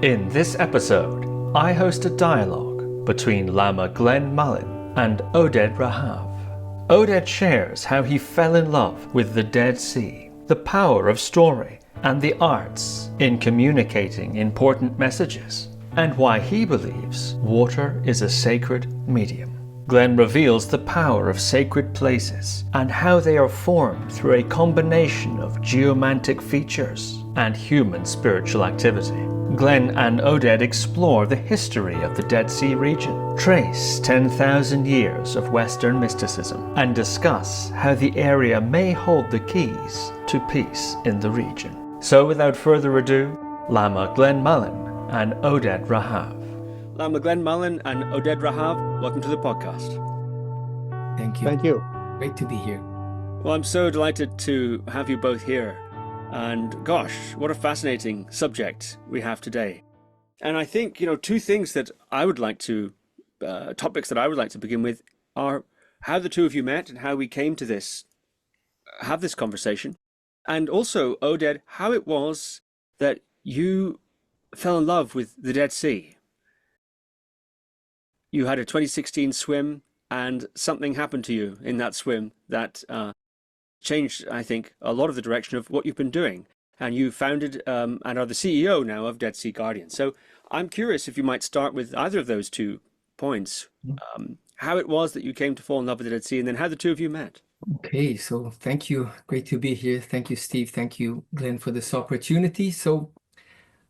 In this episode, I host a dialogue between Lama Glenn Mullin and Oded Rahav. Oded shares how he fell in love with the Dead Sea, the power of story, and the arts in communicating important messages, and why he believes water is a sacred medium. Glenn reveals the power of sacred places and how they are formed through a combination of geomantic features and human spiritual activity. Glenn and Oded explore the history of the Dead Sea region, trace 10,000 years of Western mysticism, and discuss how the area may hold the keys to peace in the region. So without further ado, Lama Glenn Mullin and Oded Rahav. Lama Glenn Mullin and Oded Rahav, welcome to the podcast. Thank you. Thank you. Great to be here. Well, I'm so delighted to have you both here. And gosh, what a fascinating subject we have today. And I think, two things that I would like to, topics that I would like to begin with are how the two of you met and how we came to have this conversation. And also, Oded, how it was that you fell in love with the Dead Sea. You had a 2016 swim and something happened to you in that swim that changed, I think, a lot of the direction of what you've been doing. And you founded and are the CEO now of Dead Sea Guardian. So I'm curious if you might start with either of those 2 points, how it was that you came to fall in love with the Dead Sea and then how the two of you met. Okay, so thank you. Great to be here. Thank you, Steve. Thank you, Glenn, for this opportunity. So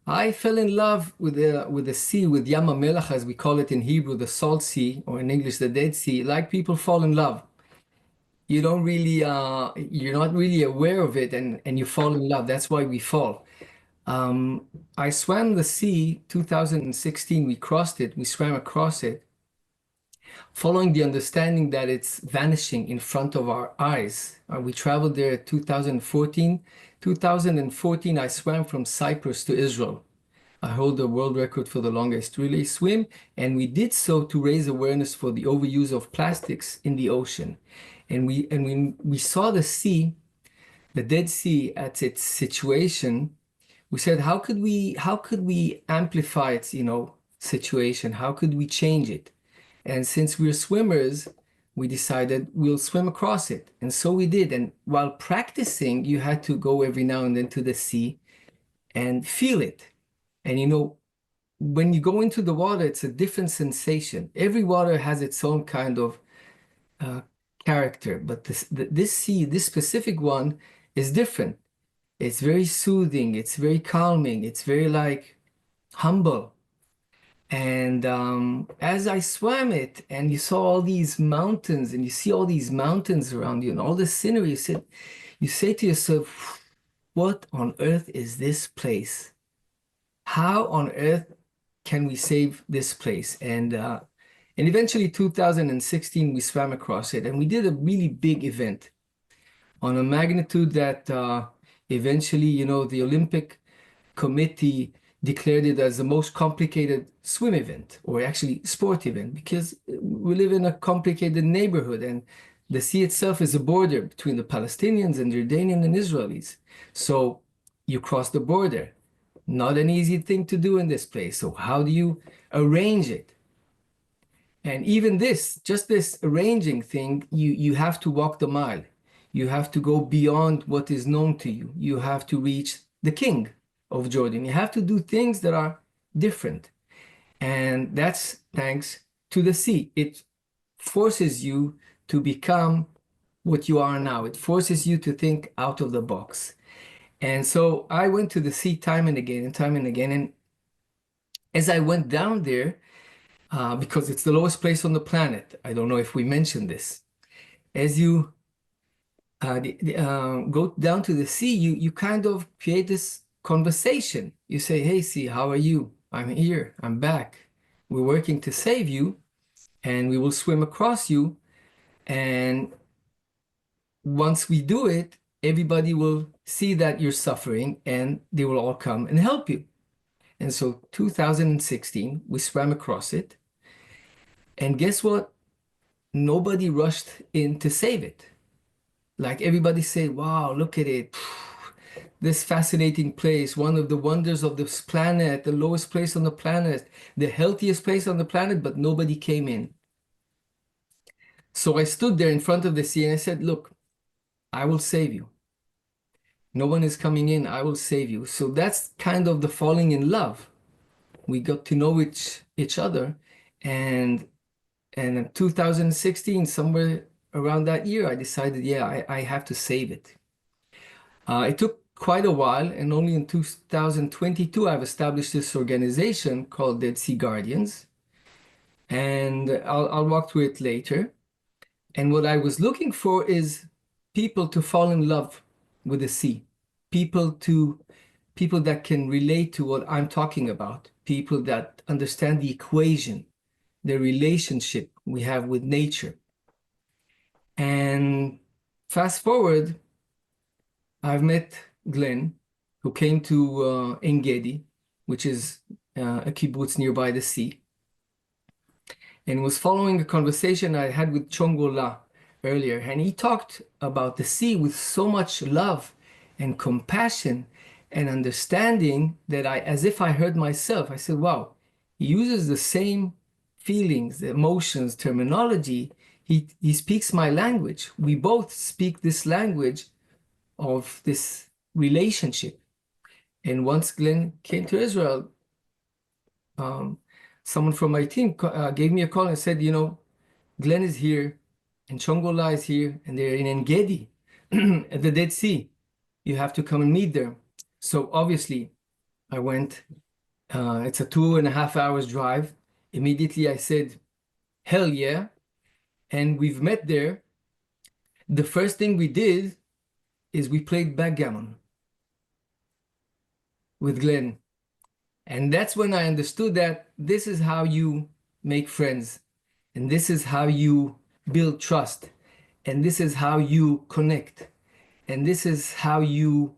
I fell in love with the sea, with Yam HaMelech, as we call it in Hebrew, the Salt Sea, or in English, the Dead Sea. Like people fall in love. You don't really, you're not really aware of it, and you fall in love. That's why we fall. I swam the sea, 2016. We crossed it. We swam across it, following the understanding that it's vanishing in front of our eyes. We traveled there in 2014. 2014, I swam from Cyprus to Israel. I hold the world record for the longest relay swim, and we did so to raise awareness for the overuse of plastics in the ocean. And when we saw the sea, the Dead Sea, at its situation, we said, how could we amplify its situation? How could we change it? And since we're swimmers, we decided we'll swim across it. And so we did. And while practicing, you had to go every now and then to the sea and feel it. And when you go into the water, it's a different sensation. Every water has its own kind of character, but this sea, this specific one, is different. It's very soothing. It's very calming. It's very humble. And as I swam it, and you saw all these mountains, and you see all these mountains around you, and all the scenery, you say to yourself, what on earth is this place? How on earth can we save this place? And eventually, 2016, we swam across it, and we did a really big event on a magnitude that eventually, the Olympic Committee declared it as the most complicated swim event, or actually sport event, because we live in a complicated neighborhood, and the sea itself is a border between the Palestinians and Jordanian and Israelis. So you cross the border. Not an easy thing to do in this place. So how do you arrange it? And even just this arranging thing, you have to walk the mile. You have to go beyond what is known to you. You have to reach the king of Jordan. You have to do things that are different. And that's thanks to the sea. It forces you to become what you are now. It forces you to think out of the box. And so I went to the sea time and again and time and again. And as I went down there, because it's the lowest place on the planet, I don't know if we mentioned this, as you go down to the sea, you kind of create this conversation. You say, hey, sea, how are you? I'm here. I'm back. We're working to save you, and we will swim across you. And once we do it, everybody will see that you're suffering, and they will all come and help you. And so 2016, we swam across it. And guess what? Nobody rushed in to save it. Like everybody said, wow, look at it. this fascinating place, one of the wonders of this planet, the lowest place on the planet, the healthiest place on the planet, but nobody came in. So I stood there in front of the sea and I said, look, I will save you. No one is coming in, I will save you. So that's kind of the falling in love. We got to know each other. And in 2016, somewhere around that year, I decided, yeah, I have to save it. It took quite a while, and only in 2022, I've established this organization called Dead Sea Guardians. And I'll walk through it later. And what I was looking for is people to fall in love with the sea, people that can relate to what I'm talking about, people that understand the equation, the relationship we have with nature. And fast forward, I've met Glenn, who came to En Gedi, which is a kibbutz nearby the sea, and was following a conversation I had with Chongola earlier. And he talked about the sea with so much love and compassion and understanding that as if I heard myself. I said, wow, he uses the same feelings, the emotions, terminology. He speaks my language. We both speak this language of this relationship. And once Glenn came to Israel, someone from my team gave me a call and said, Glenn is here and Chongola is here and they're in En Gedi at the Dead Sea. You have to come and meet them. So obviously I went. It's a 2.5 hours drive. Immediately I said, hell yeah. And we've met there. The first thing we did is we played backgammon with Glenn. And that's when I understood that this is how you make friends. And this is how you build trust. And this is how you connect. And this is how you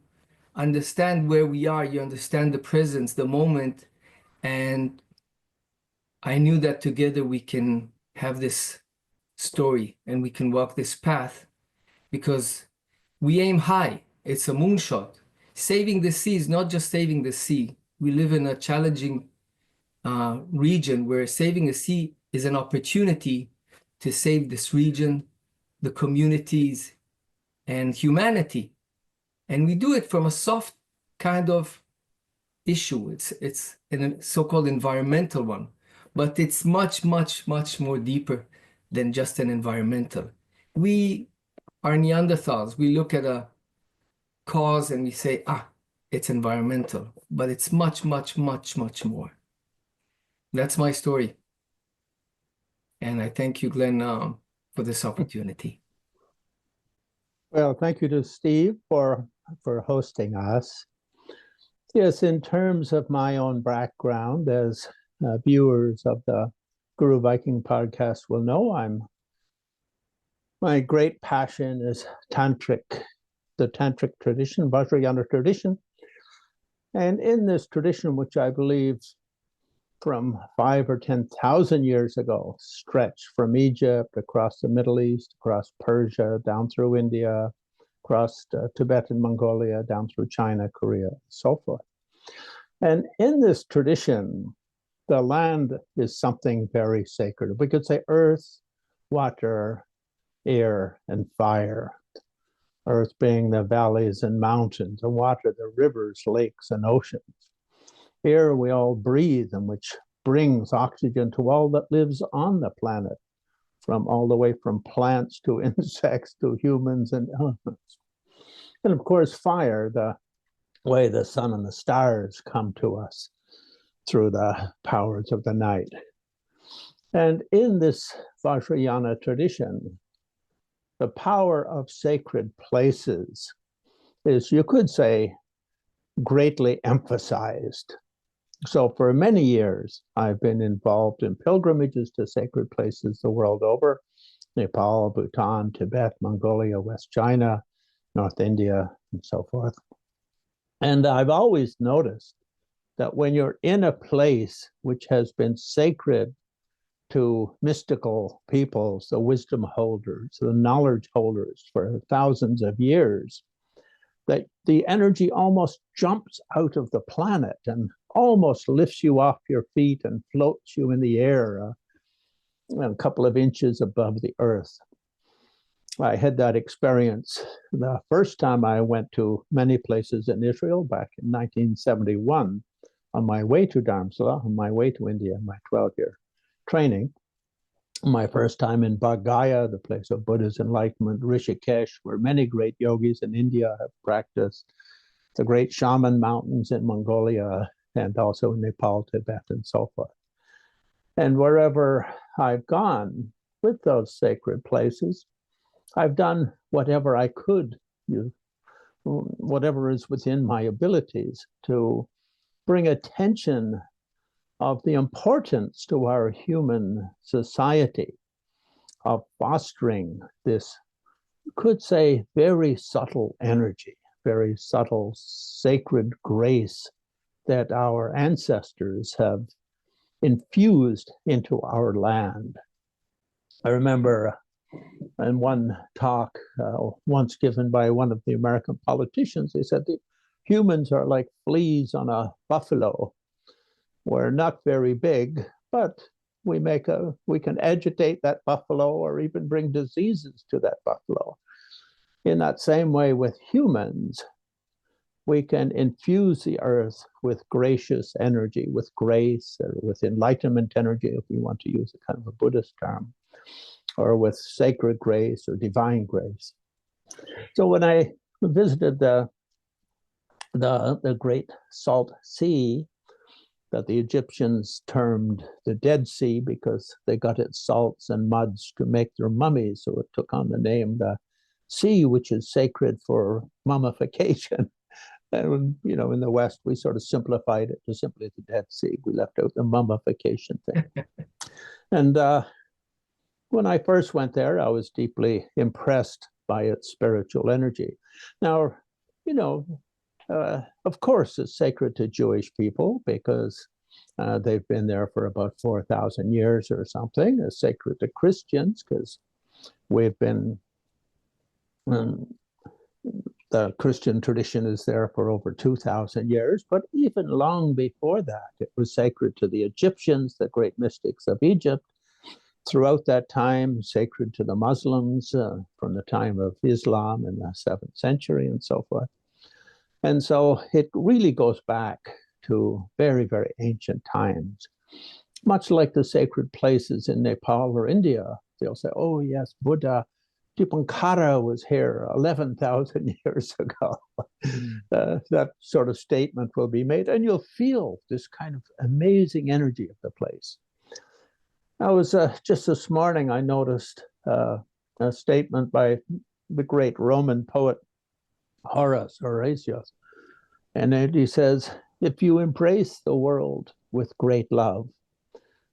understand where we are. You understand the presence, the moment. And I knew that together we can have this story and we can walk this path, because we aim high. It's a moonshot. Saving the sea is not just saving the sea. We live in a challenging region where saving a sea is an opportunity to save this region, the communities, and humanity. And we do it from a soft kind of issue. It's a so-called environmental one, but it's much, much, much more deeper than just an environmental. We are Neanderthals. We look at a cause and we say, it's environmental, but it's much, much, much, much more. That's my story. And I thank you, Glenn, for this opportunity. Well, thank you to Steve for hosting us. Yes, in terms of my own background, as viewers of the Guru Viking Podcast will know, my great passion is tantric, the tantric tradition, Vajrayana tradition. And in this tradition, which I believe from 5,000 or 10,000 years ago, stretched from Egypt across the Middle East, across Persia, down through India, across Tibetan Mongolia, down through China, Korea, and so forth. And in this tradition, the land is something very sacred. We could say earth, water, air, and fire. Earth being the valleys and mountains, and water, the rivers, lakes, and oceans. Air we all breathe, and which brings oxygen to all that lives on the planet, from all the way from plants to insects to humans and elephants. And of course, fire, the way the sun and the stars come to us through the powers of the night. And in this Vajrayana tradition, the power of sacred places is, you could say, greatly emphasized. So for many years, I've been involved in pilgrimages to sacred places the world over: Nepal, Bhutan, Tibet, Mongolia, West China, North India, and so forth. And I've always noticed that when you're in a place which has been sacred to mystical peoples, the wisdom holders, the knowledge holders for thousands of years, that the energy almost jumps out of the planet and almost lifts you off your feet and floats you in the air a couple of inches above the earth. I had that experience the first time I went to many places in Israel back in 1971 on my way to Dharamsala, on my way to India, my 12-year training. My first time in Bodh Gaya, the place of Buddha's enlightenment, Rishikesh, where many great yogis in India have practiced, the great shaman mountains in Mongolia, and also in Nepal, Tibet, and so forth. And wherever I've gone with those sacred places, I've done whatever I could, whatever is within my abilities to bring attention of the importance to our human society of fostering this, you could say, very subtle energy, very subtle sacred grace that our ancestors have infused into our land. I remember in one talk once given by one of the American politicians, they said the humans are like fleas on a buffalo. We're not very big, but we can agitate that buffalo or even bring diseases to that buffalo. In that same way with humans, we can infuse the earth with gracious energy, with grace, or with enlightenment energy, if we want to use a kind of a Buddhist term, or with sacred grace or divine grace. So when I visited the Great Salt Sea, that the Egyptians termed the Dead Sea because they got its salts and muds to make their mummies, so it took on the name the sea, which is sacred for mummification. And, you know, in the West, we sort of simplified it to simply the Dead Sea. We left out the mummification thing. And when I first went there, I was deeply impressed by its spiritual energy. Now, you know, of course, it's sacred to Jewish people because they've been there for about 4,000 years or something. It's sacred to Christians because we've been, the Christian tradition is there for over 2,000 years. But even long before that, it was sacred to the Egyptians, the great mystics of Egypt. Throughout that time, sacred to the Muslims from the time of Islam in the 7th century and so forth. And so it really goes back to very, very ancient times. Much like the sacred places in Nepal or India, they'll say, oh yes, Buddha Dipankara was here 11,000 years ago. That sort of statement will be made, and you'll feel this kind of amazing energy of the place. I was just this morning, I noticed a statement by the great Roman poet Horatius, and he says, if you embrace the world with great love,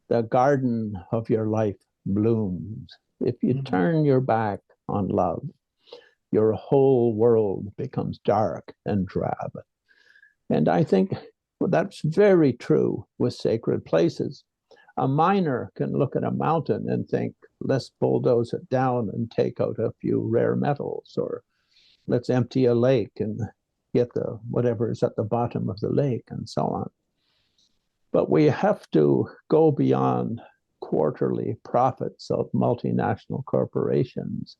the garden of your life blooms. If you turn your back on love, your whole world becomes dark and drab. And I think that's very true with sacred places. A miner can look at a mountain and think, let's bulldoze it down and take out a few rare metals, or let's empty a lake and get the whatever is at the bottom of the lake, and so on. But we have to go beyond quarterly profits of multinational corporations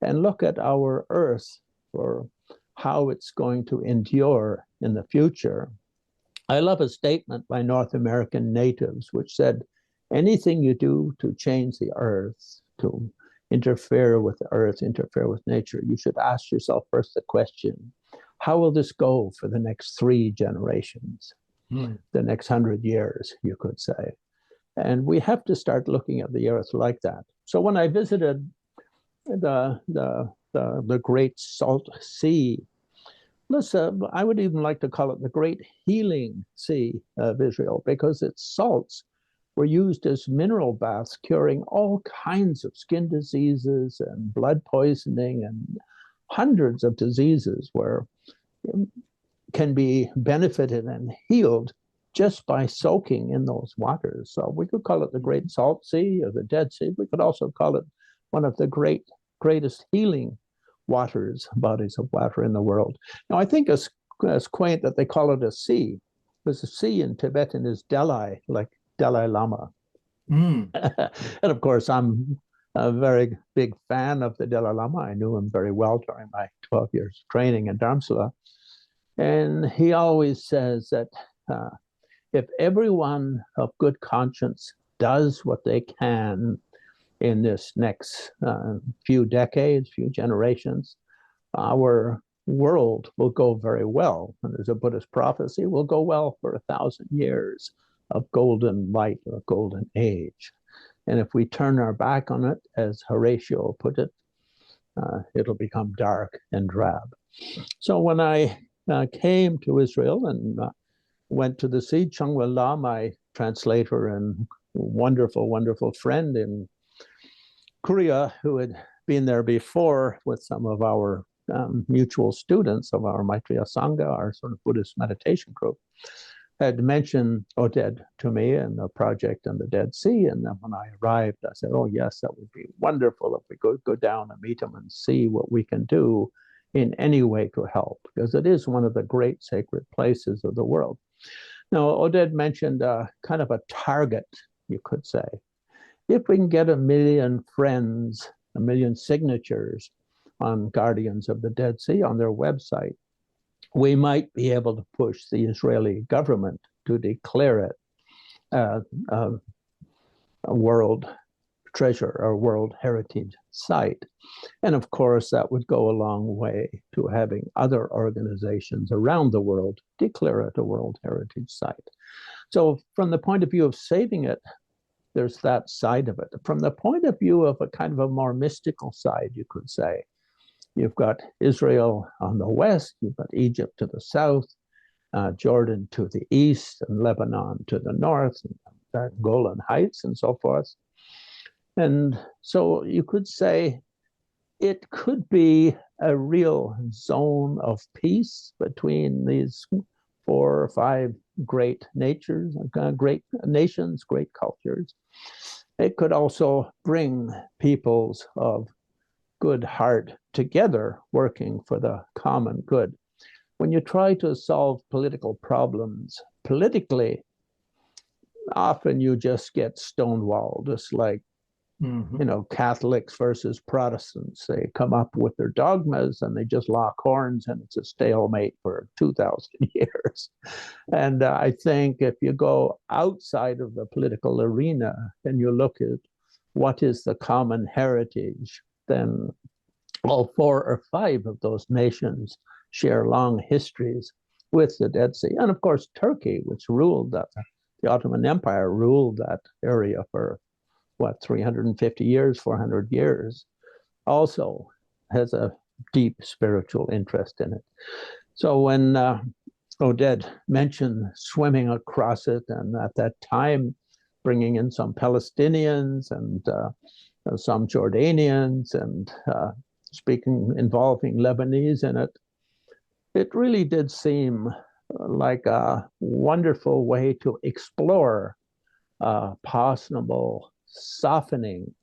and look at our earth for how it's going to endure in the future. I love a statement by North American natives which said, anything you do to change the earth, to interfere with the earth, interfere with nature, you should ask yourself first the question, how will this go for the next 3 generations, the next 100 years, you could say. And we have to start looking at the earth like that. So when I visited the Great Salt Sea, listen, I would even like to call it the Great Healing Sea of Israel, because its salts were used as mineral baths, curing all kinds of skin diseases and blood poisoning and hundreds of diseases where can be benefited and healed just by soaking in those waters. So we could call it the Great Salt Sea or the Dead Sea. We could also call it one of the greatest healing waters, bodies of water in the world. Now, I think it's quaint that they call it a sea, because the sea in Tibetan is Dalai, like Dalai Lama. Mm. And of course, I'm a very big fan of the Dalai Lama. I knew him very well during my 12 years training in Dharamsala. And he always says that if everyone of good conscience does what they can in this next few decades, few generations, our world will go very well. And there's a Buddhist prophecy, will go well for 1,000 years of golden light or golden age. And if we turn our back on it, as Horatio put it, it'll become dark and drab. So when I came to Israel and went to the sea, Changwa La, my translator and wonderful, wonderful friend in Korea, who had been there before with some of our mutual students of our Maitreya Sangha, our sort of Buddhist meditation group, had mentioned Oded to me and the project on the Dead Sea. And then when I arrived, I said, oh, yes, that would be wonderful if we could go down and meet him and see what we can do in any way to help, because it is one of the great sacred places of the world. Now, Oded mentioned kind of a target, you could say. If we can get 1 million friends, 1 million signatures on Guardians of the Dead Sea on their website, we might be able to push the Israeli government to declare it a world treasure or world heritage site. And of course, that would go a long way to having other organizations around the world declare it a world heritage site. So from the point of view of saving it, there's that side of it. From the point of view of a kind of a more mystical side, you could say, you've got Israel on the west, you've got Egypt to the south, Jordan to the east, and Lebanon to the north, and Golan Heights and so forth. And so you could say it could be a real zone of peace between these 4 or 5 great natures, great nations, great cultures. It could also bring peoples of good heart together, working for the common good. When you try to solve political problems politically, often you just get stonewalled. It's like, Catholics versus Protestants. They come up with their dogmas and they just lock horns, and it's a stalemate for 2,000 years. And I think if you go outside of the political arena and you look at what is the common heritage, then all 4 or 5 of those nations share long histories with the Dead Sea. And of course, Turkey, which ruled that, the Ottoman Empire ruled that area for 350 years, 400 years, also has a deep spiritual interest in it. So when Oded mentioned swimming across it, and at that time bringing in some Palestinians and some Jordanians and involving Lebanese in it, it really did seem like a wonderful way to explore possible softening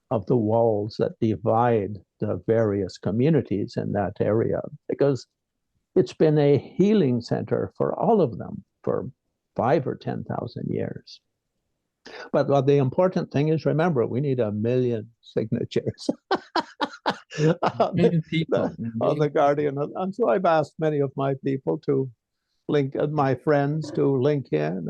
of the walls that divide the various communities in that area, because it's been a healing center for all of them for 5 or 10,000 years. But the important thing is, remember, we need 1 million signatures on the Guardian. And so I've asked many of my people to my friends to link in.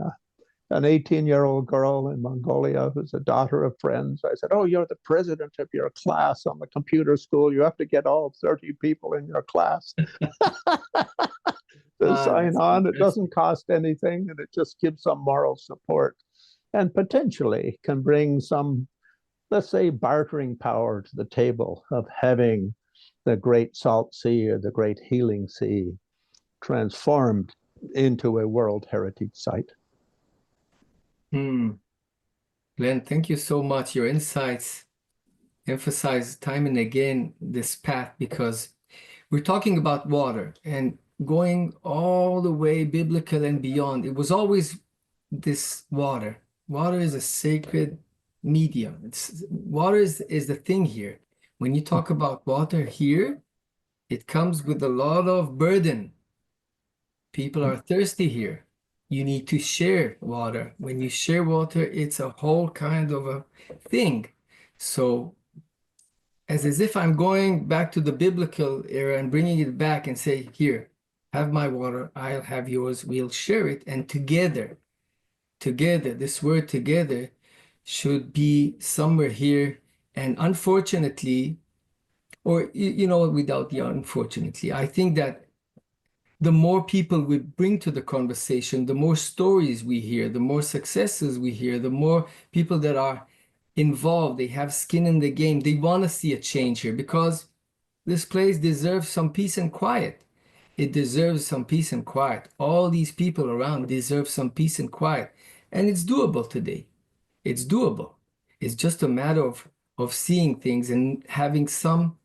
An 18-year-old girl in Mongolia who's a daughter of friends. I said, oh, you're the president of your class on the computer school. You have to get all 30 people in your class to sign on. It doesn't cost anything, and it just gives some moral support and potentially can bring some, let's say, bartering power to the table of having the Great Salt Sea or the Great Healing Sea transformed into a World Heritage Site. Glenn, thank you so much. Your insights emphasize time and again this path, because we're talking about water and going all the way biblical and beyond. It was always this water. Water is a sacred medium. Water is the thing here. When you talk about water here, It comes with a lot of burden. People are thirsty here. You need to share water. When you share water, it's a whole kind of a thing. So as if I'm going back to the biblical era and bringing it back and say, here, have my water, I'll have yours, we'll share it. And together, this word together should be somewhere here. And unfortunately, or, you know, without the unfortunately, I think that the more people we bring to the conversation, the more stories we hear, the more successes we hear, the more people that are involved, they have skin in the game, they want to see a change here because this place deserves some peace and quiet. It deserves some peace and quiet. All these people around deserve some peace and quiet. And it's doable today. It's doable. It's just a matter of seeing things and having some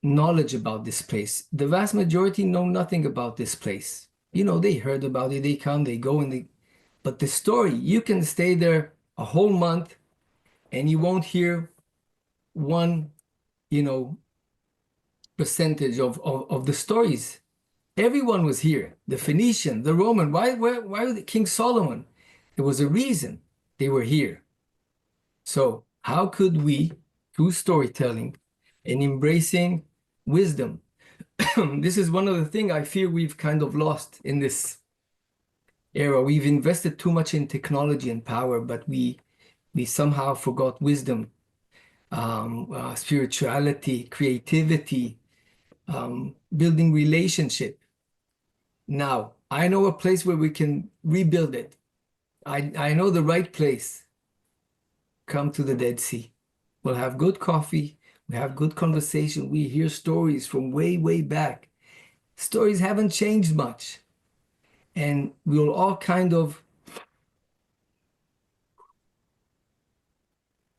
knowledge about this place. The vast majority know nothing about this place. You know, they heard about it, they come, they go, but the story, you can stay there a whole month and you won't hear one, you know, percentage of the stories. Everyone was here. The Phoenician, the Roman, why King Solomon? There was a reason they were here. So how could we, through storytelling and embracing wisdom, this is one of the things I fear we've kind of lost in this era. We've invested too much in technology and power, but we somehow forgot wisdom, spirituality, creativity, building relationship. Now, I know a place where we can rebuild it. I know the right place. Come to the Dead Sea. We'll have good coffee. We have good conversation. We hear stories from way, way back. Stories haven't changed much. And we'll all kind of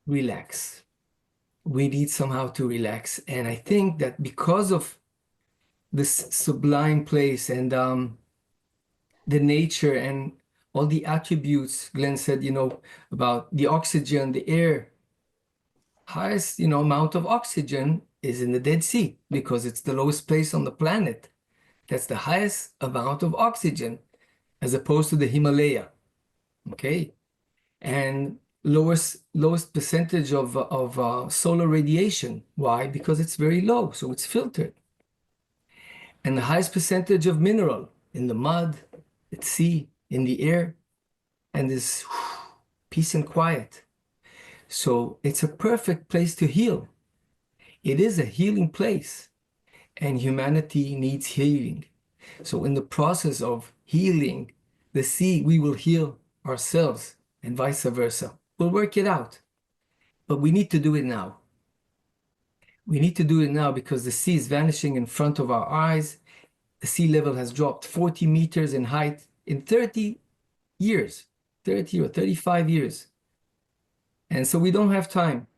relax. We need somehow to relax. And I think that because of this sublime place and the nature and all the attributes, Glenn said, you know, about the oxygen, the air, highest, you know, amount of oxygen is in the Dead Sea because it's the lowest place on the planet. That's the highest amount of oxygen as opposed to the Himalaya, okay? And lowest percentage of solar radiation. Why? Because it's very low, so it's filtered. And the highest percentage of mineral in the mud, at sea, in the air, and this peace and quiet. So it's a perfect place to heal. It is a healing place, and humanity needs healing. So in the process of healing the sea, we will heal ourselves and vice versa. We'll work it out, but we need to do it now. We need to do it now because the sea is vanishing in front of our eyes. The sea level has dropped 40 meters in height in 30 years, 30 or 35 years. And so we don't have time.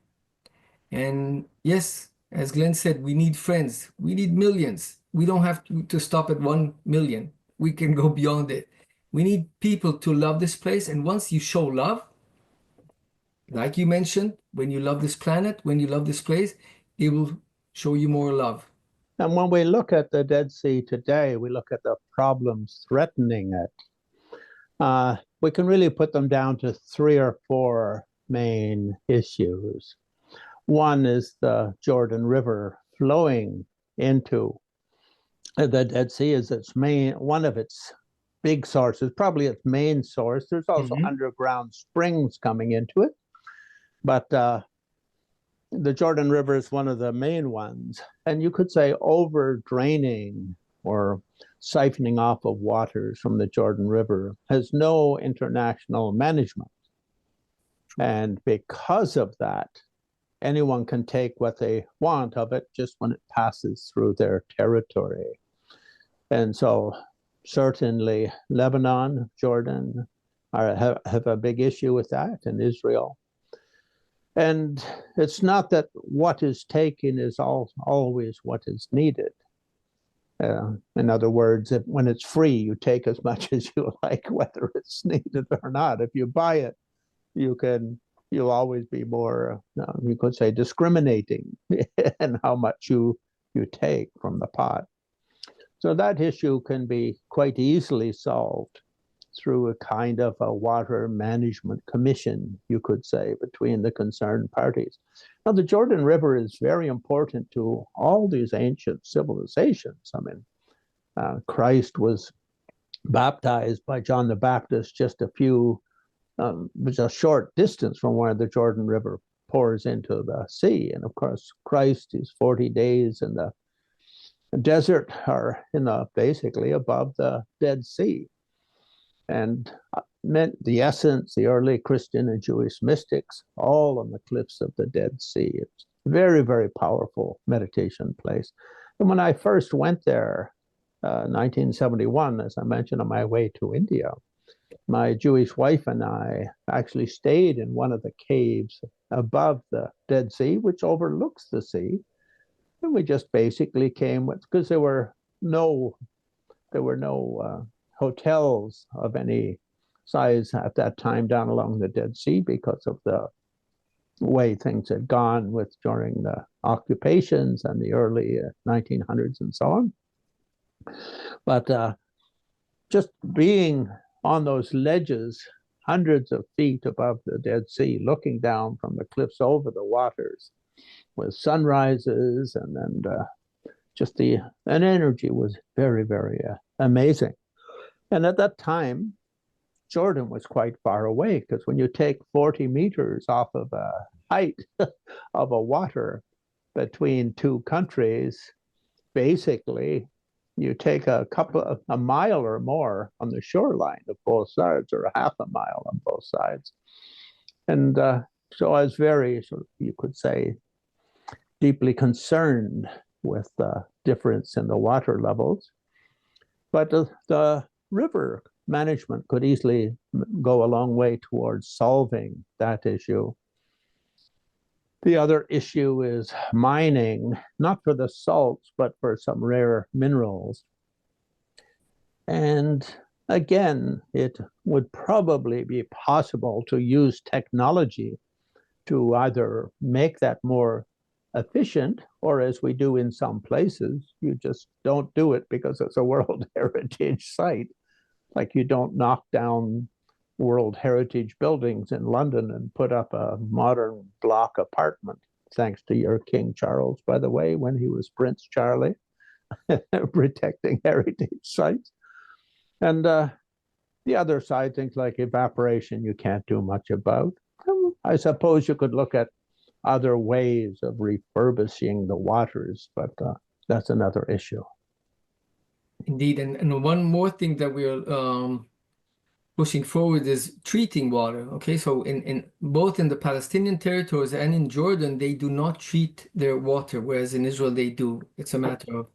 And yes, as Glenn said, we need friends. We need millions. We don't have to stop at 1 million. We can go beyond it. We need people to love this place. And once you show love, like you mentioned, when you love this planet, when you love this place, it will show you more love. And when we look at the Dead Sea today, we look at the problems threatening it. We can really put them down to 3 or 4 main issues. One is the Jordan River flowing into the Dead Sea is one of its big sources, probably its main source. There's also underground springs coming into it, but the Jordan River is one of the main ones. And you could say over draining or siphoning off of waters from the Jordan River has no international management. And because of that, anyone can take what they want of it just when it passes through their territory. And so certainly Lebanon, Jordan have a big issue with that, and Israel. And it's not that what is taken is always what is needed. In other words, when it's free, you take as much as you like, whether it's needed or not. If you buy it, you'll always be more, you could say, discriminating in how much you you take from the pot. So that issue can be quite easily solved through a kind of a water management commission, you could say, between the concerned parties. Now, the Jordan River is very important to all these ancient civilizations. I mean, Christ was baptized by John the Baptist just a short distance from where the Jordan River pours into the sea. And of course, Christ is 40 days in the desert, or basically above the Dead Sea. And meant the essence, the early Christian and Jewish mystics, all on the cliffs of the Dead Sea. It's a very, very powerful meditation place. And when I first went there, 1971, as I mentioned, on my way to India, my Jewish wife and I actually stayed in one of the caves above the Dead Sea, which overlooks the sea. And we just basically came with, because there were no hotels of any size at that time down along the Dead Sea because of the way things had gone during the occupations and the early 1900s and so on. But just being on those ledges, hundreds of feet above the Dead Sea, looking down from the cliffs over the waters with sunrises, and just an energy was very, very amazing. And at that time, Jordan was quite far away, because when you take 40 meters off of a height of a water between two countries, basically you take a mile or more on the shoreline of both sides, or a half a mile on both sides. And so I was very, you could say, deeply concerned with the difference in the water levels. But the river management could easily go a long way towards solving that issue. The other issue is mining, not for the salts, but for some rare minerals. And again, it would probably be possible to use technology to either make that more efficient, or, as we do in some places, you just don't do it because it's a World Heritage site. Like, you don't knock down World Heritage buildings in London and put up a modern block apartment, thanks to your King Charles, by the way, when he was Prince Charlie, protecting heritage sites. And the other side, things like evaporation, you can't do much about. I suppose you could look at other ways of refurbishing the waters, but that's another issue. Indeed. And one more thing that we're pushing forward is treating water. Okay, so in both in the Palestinian territories and in Jordan, they do not treat their water, whereas in Israel they do. It's a matter of,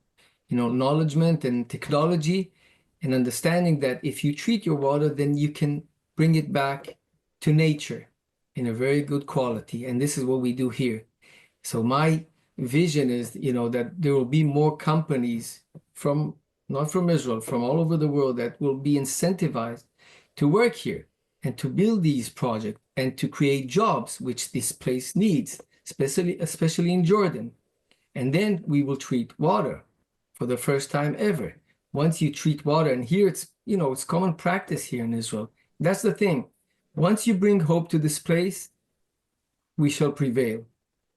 knowledgement and technology, and understanding that if you treat your water, then you can bring it back to nature in a very good quality. And this is what we do here. So my vision is, that there will be more companies not from Israel, from all over the world, that will be incentivized to work here and to build these projects and to create jobs, which this place needs, especially in Jordan. And then we will treat water for the first time ever. Once you treat water, and here it's common practice here in Israel. That's the thing. Once you bring hope to this place, we shall prevail.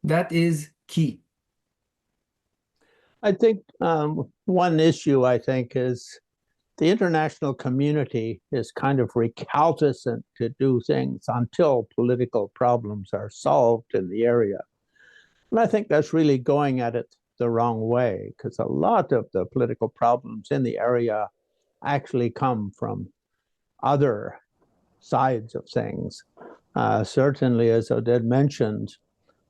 That is key. I think one issue, is the international community is kind of recalcitrant to do things until political problems are solved in the area. And I think that's really going at it the wrong way, because a lot of the political problems in the area actually come from other sides of things. Certainly, as Oded mentioned,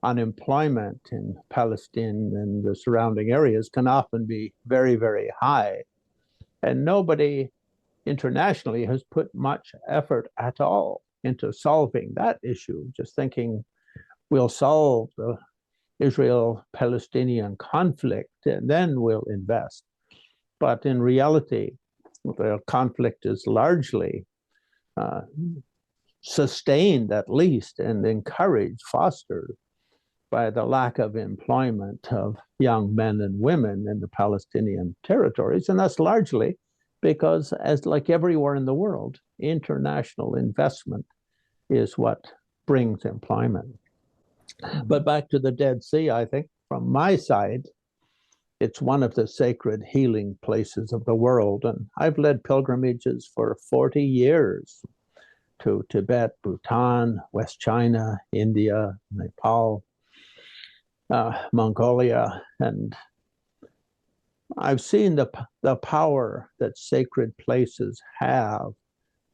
unemployment in Palestine and the surrounding areas can often be very, very high. And nobody internationally has put much effort at all into solving that issue, just thinking we'll solve the Israel-Palestinian conflict and then we'll invest. But in reality, the conflict is largely sustained, at least, and encouraged, fostered by the lack of employment of young men and women in the Palestinian territories. And that's largely because, as like everywhere in the world, international investment is what brings employment. But back to the Dead Sea, I think from my side, it's one of the sacred healing places of the world. And I've led pilgrimages for 40 years to Tibet, Bhutan, West China, India, Nepal, Mongolia, and I've seen the power that sacred places have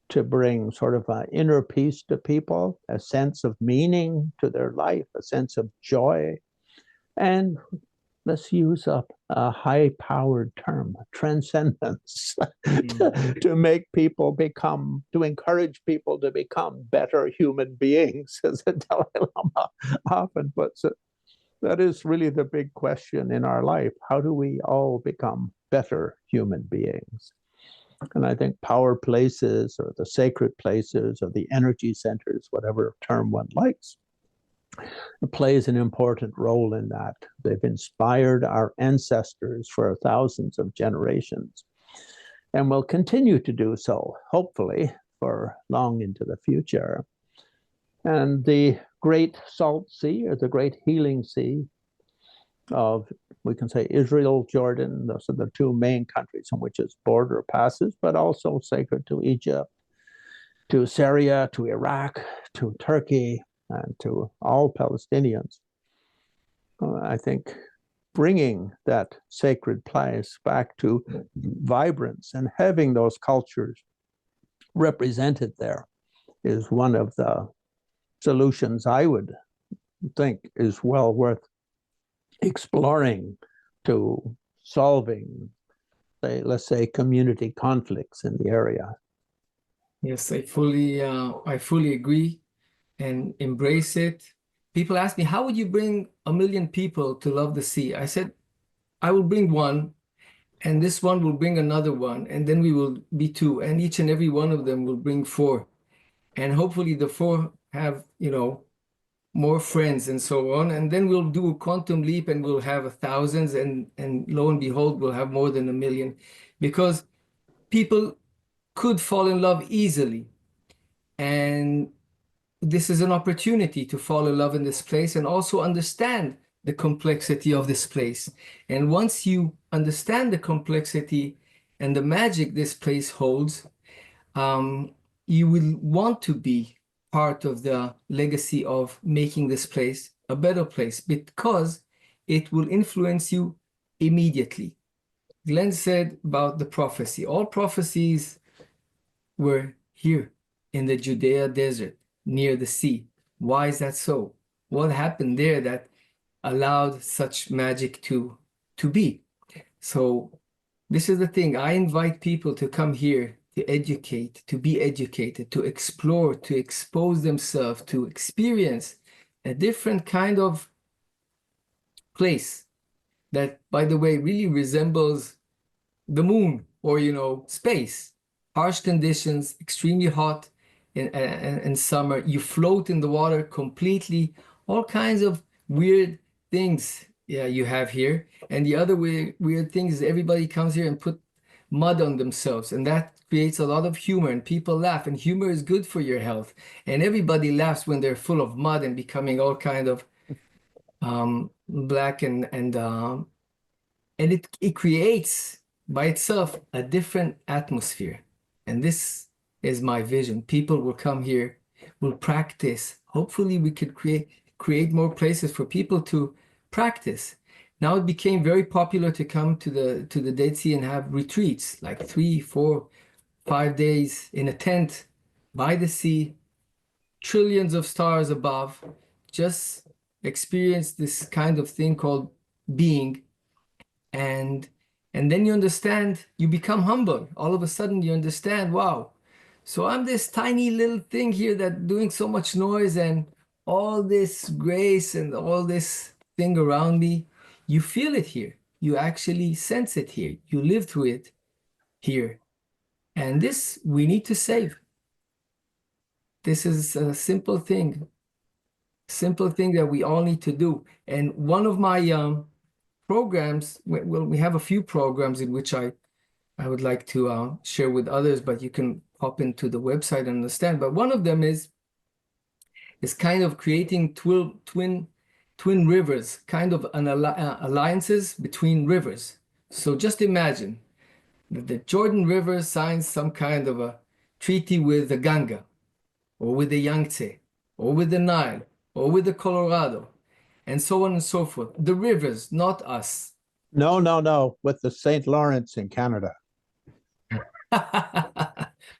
to bring sort of an inner peace to people, a sense of meaning to their life, a sense of joy, and let's use a high-powered term, transcendence, to make people become, to encourage people to become better human beings, as the Dalai Lama often puts it. That is really the big question in our life. How do we all become better human beings? And I think power places or the sacred places or the energy centers, whatever term one likes, plays an important role in that. They've inspired our ancestors for thousands of generations and will continue to do so, hopefully, for long into the future. And the Great Salt Sea, or the Great Healing Sea of, we can say, Israel, Jordan, those are the two main countries in which its border passes, but also sacred to Egypt, to Syria, to Iraq, to Turkey, and to all Palestinians. I think bringing that sacred place back to vibrance and having those cultures represented there is one of the solutions I would think is well worth exploring to solving, let's say, community conflicts in the area. Yes, I fully agree and embrace it. People ask me, how would you bring 1 million people to love the sea? I said, I will bring one, and this one will bring another one, and then we will be two, and each and every one of them will bring 4. And hopefully the 4 have, more friends and so on. And then we'll do a quantum leap and we'll have thousands, and lo and behold, we'll have more than 1 million, because people could fall in love easily. And this is an opportunity to fall in love in this place and also understand the complexity of this place. And once you understand the complexity and the magic this place holds, you will want to be part of the legacy of making this place a better place, because it will influence you immediately. Glenn said about the prophecy. All prophecies were here in the Judea desert, near the sea. Why is that so? What happened there that allowed such magic to be? So this is the thing. I invite people to come here to educate, to be educated, to explore, to expose themselves, to experience a different kind of place that, by the way, really resembles the moon or, space. Harsh conditions, extremely hot in summer. You float in the water completely. All kinds of weird things you have here. And the other weird thing is everybody comes here and put mud on themselves, and that creates a lot of humor, and people laugh, and humor is good for your health. And everybody laughs when they're full of mud and becoming all kind of black, and it creates by itself a different atmosphere. And this is my vision. People will come here, will practice. Hopefully we could create more places for people to practice. Now it became very popular to come to the Dead Sea and have retreats, like 3, 4, 5 days in a tent by the sea, trillions of stars above, just experience this kind of thing called being. And then you understand, you become humble. All of a sudden you understand, wow, so I'm this tiny little thing here that doing so much noise, and all this grace and all this thing around me. You feel it here. You actually sense it here. You live through it here. And this we need to save. This is a simple thing. Simple thing that we all need to do. And one of my programs, well, we have a few programs in which I would like to share with others, but you can hop into the website and understand. But one of them is kind of creating twin rivers, kind of an alliances between rivers. So just imagine that the Jordan River signs some kind of a treaty with the Ganga, or with the Yangtze, or with the Nile, or with the Colorado, and so on and so forth. The rivers, not us. No, with the St. Lawrence in Canada.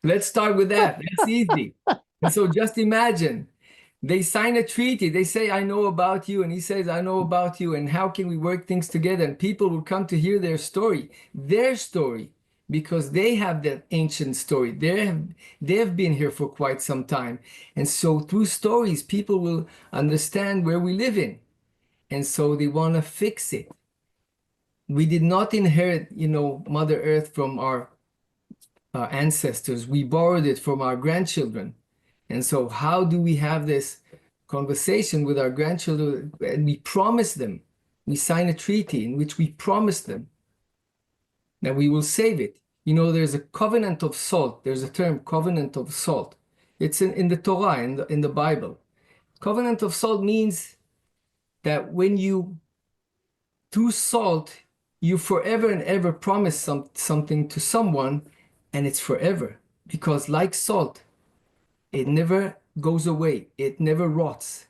Let's start with that. That's easy. And so just imagine, they sign a treaty. They say, I know about you. And he says, I know about you. And how can we work things together? And people will come to hear their story, because they have that ancient story. They have been here for quite some time. And so through stories, people will understand where we live in. And so they want to fix it. We did not inherit, Mother Earth from our ancestors. We borrowed it from our grandchildren. And so how do we have this conversation with our grandchildren? And we promise them, we sign a treaty in which we promise them that we will save it. There's a covenant of salt. There's a term, covenant of salt. It's in the Torah, in the Bible. Covenant of salt means that when you, through salt, you forever and ever promise something to someone, and it's forever. Because like salt, it never goes away. It never rots.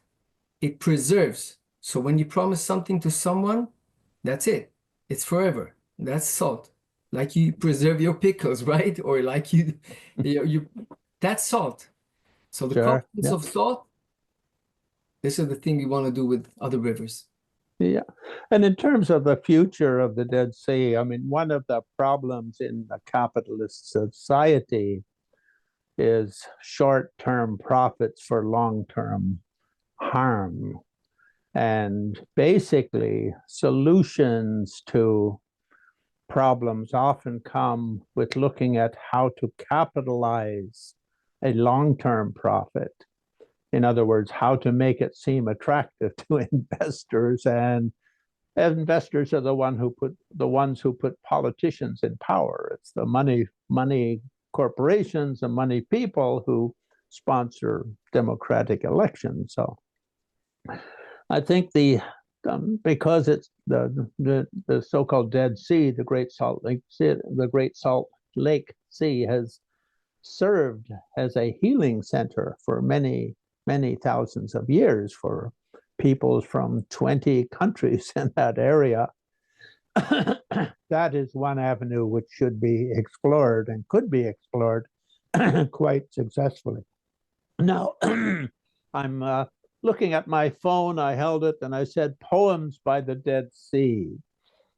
It preserves. So when you promise something to someone, that's it. It's forever. That's salt. Like you preserve your pickles, right? Or like you that's salt. So the covenants of salt, this is the thing we want to do with other rivers. Yeah. And in terms of the future of the Dead Sea, I mean, one of the problems in a capitalist society is short-term profits for long-term harm. And basically, solutions to problems often come with looking at how to capitalize a long-term profit. In other words, how to make it seem attractive to investors, and investors are the ones who put politicians in power. It's the money corporations and money people who sponsor democratic elections. So I think because it's the so-called Dead Sea, the Great Salt Lake Sea has served as a healing center for many thousands of years for peoples from 20 countries in that area. That is one avenue which should be explored and could be explored quite successfully. Now, I'm looking at my phone. I held it and I said, Poems by the Dead Sea.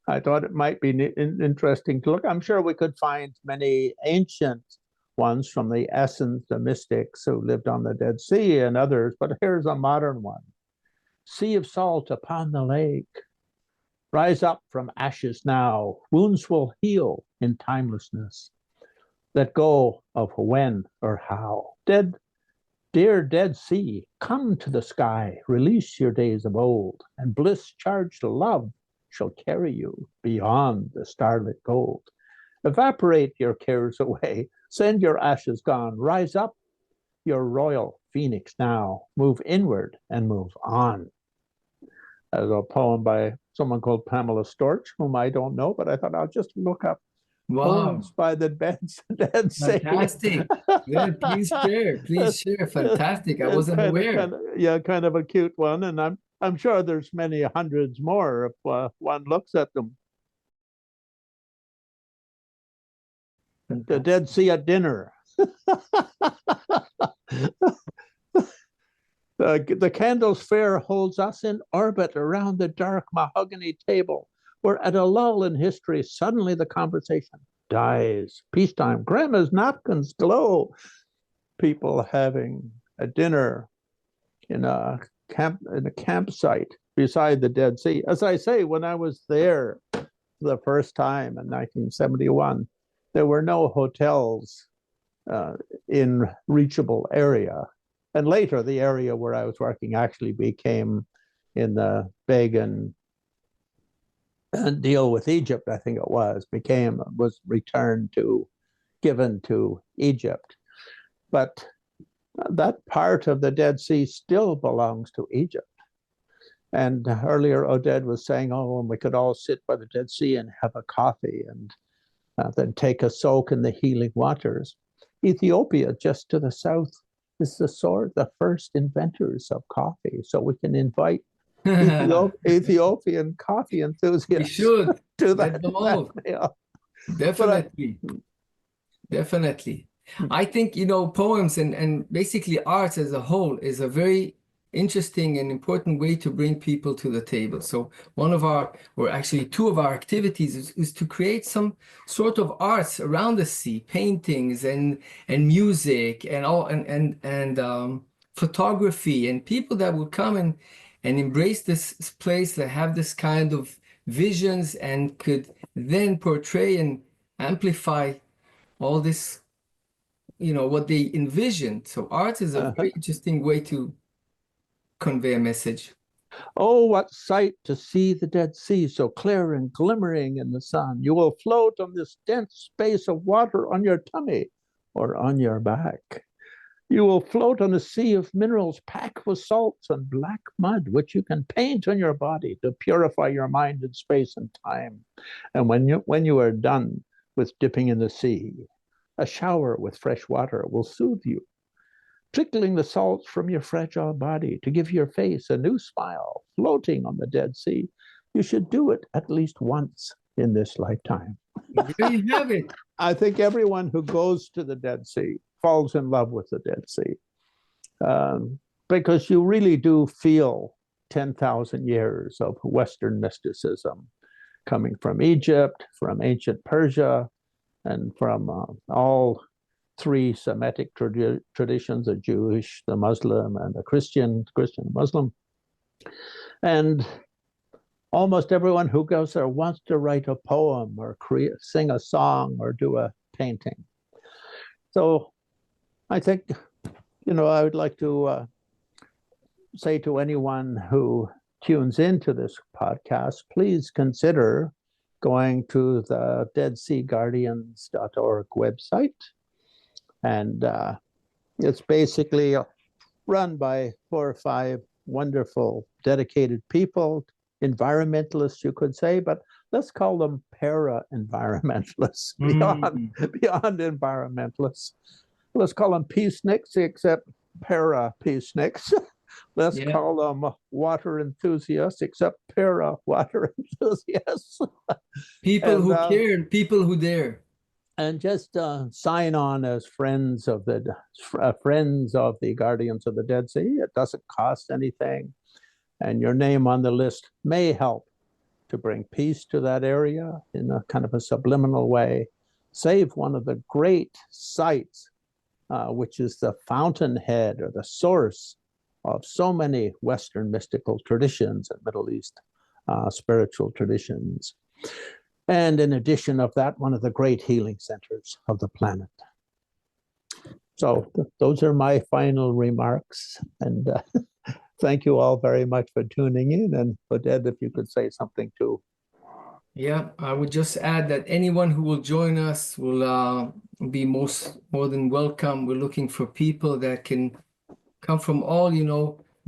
I thought it might be interesting to look. I'm sure we could find many ancient ones from the Essens, the mystics who lived on the Dead Sea, and others, but here's a modern one. Sea of salt upon the lake. Rise up from ashes now. Wounds will heal in timelessness. Let go of when or how. Dear Dead Sea, come to the sky. Release your days of old, and bliss-charged love shall carry you beyond the starlit gold. Evaporate your cares away. Send your ashes gone. Rise up, your royal phoenix now. Move inward and move on. As a poem by someone called Pamela Storch, whom I don't know, but I thought I'll just look up poems by the Dead Sea. Fantastic. Yeah, please share. Fantastic. I wasn't aware. Kind of a cute one, and I'm sure there's many hundreds more if one looks at them. The Dead Sea at dinner. The candle's flare holds us in orbit around the dark mahogany table, where at a lull in history, suddenly the conversation dies. Peacetime, grandma's napkins glow. People having a dinner in a campsite beside the Dead Sea. As I say, when I was there for the first time in 1971, there were no hotels in reachable area. And later, the area where I was working actually became in the Begun deal with Egypt, I think it was returned to, given to Egypt. But that part of the Dead Sea still belongs to Egypt. And earlier Oded was saying, oh, and we could all sit by the Dead Sea and have a coffee and then take a soak in the healing waters. Ethiopia, just to the south, is the first inventors of coffee. So we can invite Ethiopian coffee enthusiasts. We should do let that. them all. Yeah. Definitely. Definitely. I think, poems and basically arts as a whole is a very interesting and important way to bring people to the table. So actually two of our activities is to create some sort of arts around the sea, paintings and music and all and photography, and people that will come and embrace this place, that have this kind of visions and could then portray and amplify all this, what they envisioned. So art is a very interesting way to convey a message. Oh, what sight to see the Dead Sea, so clear and glimmering in the sun. You will float on this dense space of water on your tummy or on your back. You will float on a sea of minerals packed with salts and black mud, which you can paint on your body to purify your mind in space and time. And when you are done with dipping in the sea, a shower with fresh water will soothe you, trickling the salts from your fragile body to give your face a new smile, floating on the Dead Sea. You should do it at least once in this lifetime. There you have it. I think everyone who goes to the Dead Sea falls in love with the Dead Sea, because you really do feel 10,000 years of Western mysticism coming from Egypt, from ancient Persia, and from all three Semitic traditions, the Jewish, the Muslim, and the Christian Muslim. And almost everyone who goes there wants to write a poem or sing a song or do a painting. So I think, I would like to say to anyone who tunes into this podcast, please consider going to the deadseaguardians.org website. And it's basically run by 4 or 5 wonderful, dedicated people, environmentalists, you could say, but let's call them para-environmentalists, beyond environmentalists. Let's call them peaceniks, except para-peaceniks. Let's call them water enthusiasts, except para-water enthusiasts. People who care and people who dare. And just sign on as friends of the Guardians of the Dead Sea. It doesn't cost anything, and your name on the list may help to bring peace to that area in a kind of a subliminal way. Save one of the great sites, which is the fountainhead or the source of so many Western mystical traditions and Middle East spiritual traditions. And in addition of that, one of the great healing centers of the planet. So those are my final remarks. And thank you all very much for tuning in. And Oded, if you could say something too. Yeah, I would just add that anyone who will join us will be more than welcome. We're looking for people that can come from all,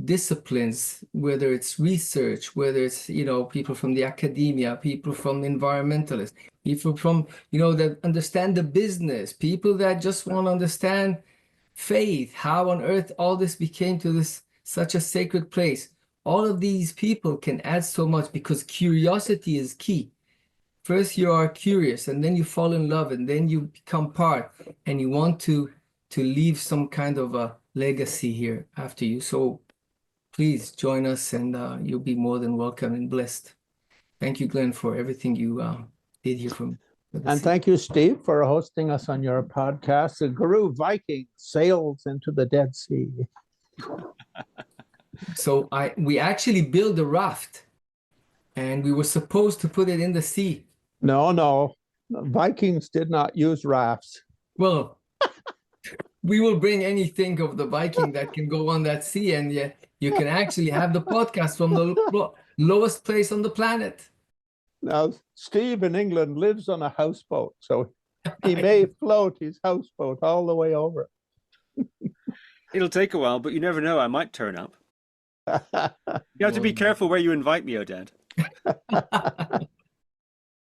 disciplines, whether it's research, whether it's, people from the academia, people from environmentalists, people from, that understand the business, people that just want to understand faith, how on earth all this became to this such a sacred place. All of these people can add so much because curiosity is key. First, you are curious, and then you fall in love, and then you become part, and you want to leave some kind of a legacy here after you. So please join us, and you'll be more than welcome and blessed. Thank you, Glenn, for everything you did here from. And thank you, Steve, for hosting us on your podcast. The Guru Viking sails into the Dead Sea. So we actually built a raft, and we were supposed to put it in the sea. No, Vikings did not use rafts. Well, We will bring anything of the Viking that can go on that sea, and yeah, you can actually have the podcast from the lowest place on the planet. Now, Steve in England lives on a houseboat, so he may float his houseboat all the way over. It'll take a while, but you never know. I might turn up. You have to be careful where you invite me, Oded.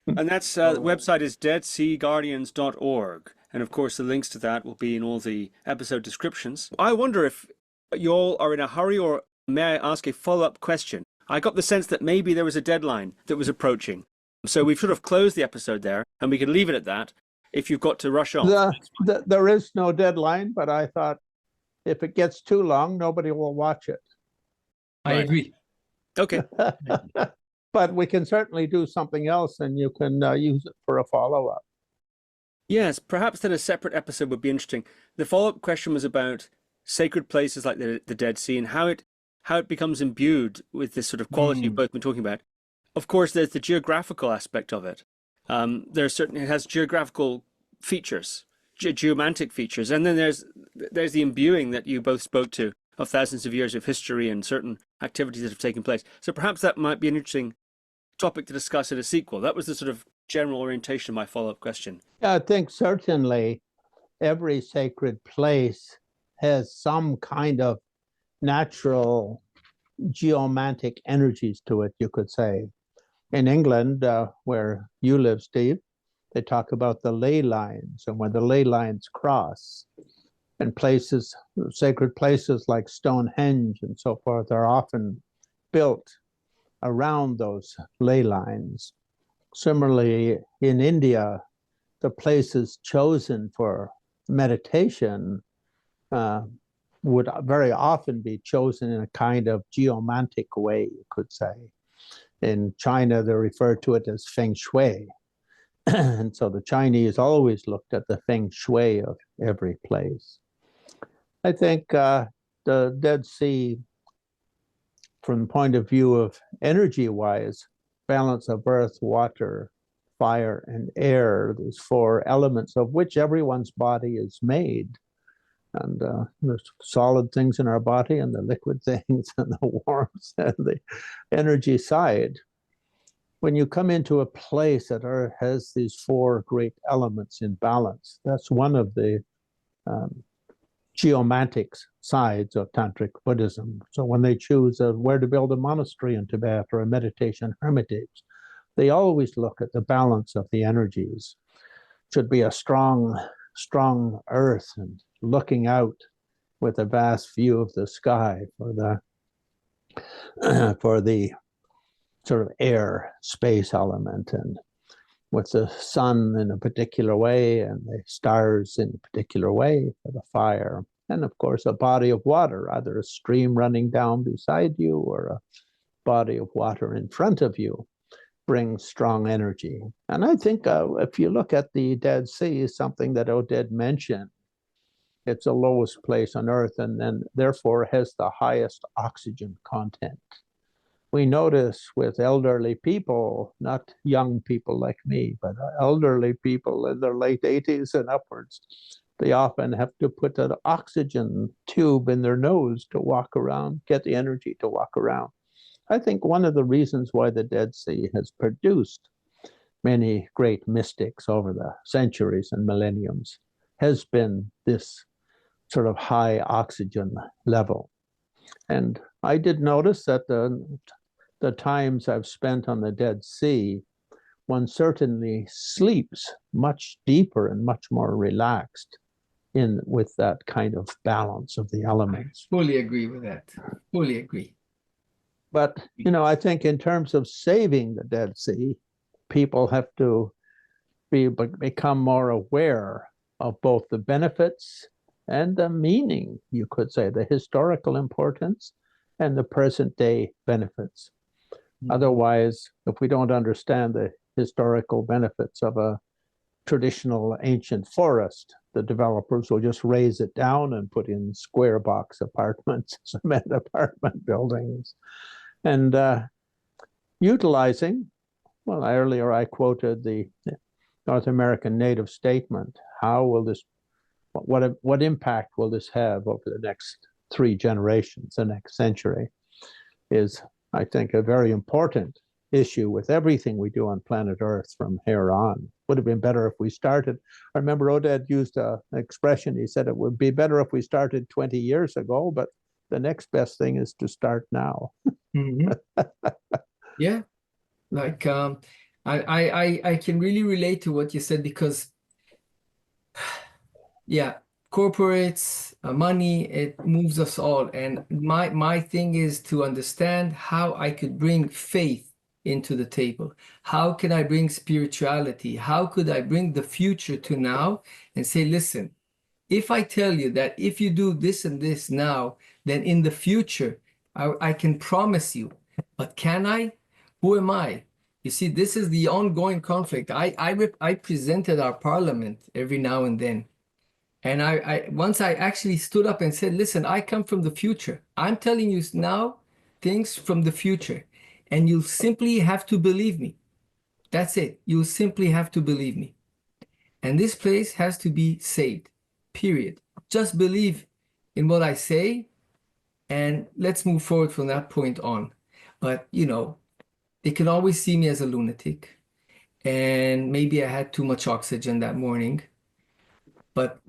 And that's the website is deadseaguardians.org. And of course, the links to that will be in all the episode descriptions. I wonder if you all are in a hurry, or may I ask a follow-up question? I got the sense that maybe there was a deadline that was approaching. So we've sort of closed the episode there, and we can leave it at that if you've got to rush on. There is no deadline, but I thought if it gets too long, nobody will watch it. I agree. Okay. But we can certainly do something else, and you can use it for a follow-up. Yes, perhaps then a separate episode would be interesting. The follow-up question was about sacred places like the Dead Sea and how it becomes imbued with this sort of quality you've both been talking about. Of course, there's the geographical aspect of it. It has geographical features, geomantic features, and then there's the imbuing that you both spoke to of thousands of years of history and certain activities that have taken place. So perhaps that might be an interesting topic to discuss in a sequel. That was the sort of general orientation of my follow-up question. Yeah, I think certainly every sacred place has some kind of natural geomantic energies to it, you could say. In England, where you live, Steve, they talk about the ley lines and where the ley lines cross. And places, sacred places like Stonehenge and so forth, are often built around those ley lines. Similarly, in India, the places chosen for meditation would very often be chosen in a kind of geomantic way, you could say. In China, they refer to it as feng shui. And so the Chinese always looked at the feng shui of every place. I think the Dead Sea, from the point of view of energy-wise, balance of earth, water, fire, and air, these four elements of which everyone's body is made. And there's solid things in our body and the liquid things and the warmth and the energy side. When you come into a place that has these four great elements in balance, that's one of the geomantic sides of Tantric Buddhism. So when they choose where to build a monastery in Tibet or a meditation hermitage, they always look at the balance of the energies. It should be a strong earth and looking out with a vast view of the sky for the sort of air space element, and with the sun in a particular way and the stars in a particular way for the fire. And of course, a body of water, either a stream running down beside you or a body of water in front of you, brings strong energy. And I think if you look at the Dead Sea, something that Oded mentioned, it's the lowest place on earth and then therefore has the highest oxygen content. We notice with elderly people, not young people like me, but elderly people in their late 80s and upwards, they often have to put an oxygen tube in their nose to walk around, get the energy to walk around. I think one of the reasons why the Dead Sea has produced many great mystics over the centuries and millenniums has been this sort of high oxygen level. And I did notice that the times I've spent on the Dead Sea, one certainly sleeps much deeper and much more relaxed with that kind of balance of the elements. I fully agree with that. Fully agree. But, I think in terms of saving the Dead Sea, people have to become more aware of both the benefits and the meaning, you could say, the historical importance and the present day benefits. Otherwise, if we don't understand the historical benefits of a traditional ancient forest, the developers will just raise it down and put in square box apartments, cement apartment buildings. And utilizing, well, earlier I quoted the North American native statement, how will this what impact will this have over the next 3 generations, the next century, is, I think, a very important issue with everything we do on planet Earth from here on. Would have been better if we started. I remember Oded used an expression. He said it would be better if we started 20 years ago, but the next best thing is to start now. Mm-hmm. Yeah, like I can really relate to what you said, because yeah, corporates, money, it moves us all. And my thing is to understand how I could bring faith into the table. How can I bring spirituality? How could I bring the future to now and say, listen, if I tell you that if you do this and this now, then in the future, I can promise you. But can I? Who am I? You see, this is the ongoing conflict. I presented our parliament every now and then. And once I actually stood up and said, listen, I come from the future. I'm telling you now things from the future. And you'll simply have to believe me. That's it. You'll simply have to believe me. And this place has to be saved. Period. Just believe in what I say, and let's move forward from that point on. But, you know, they can always see me as a lunatic, and maybe I had too much oxygen that morning. But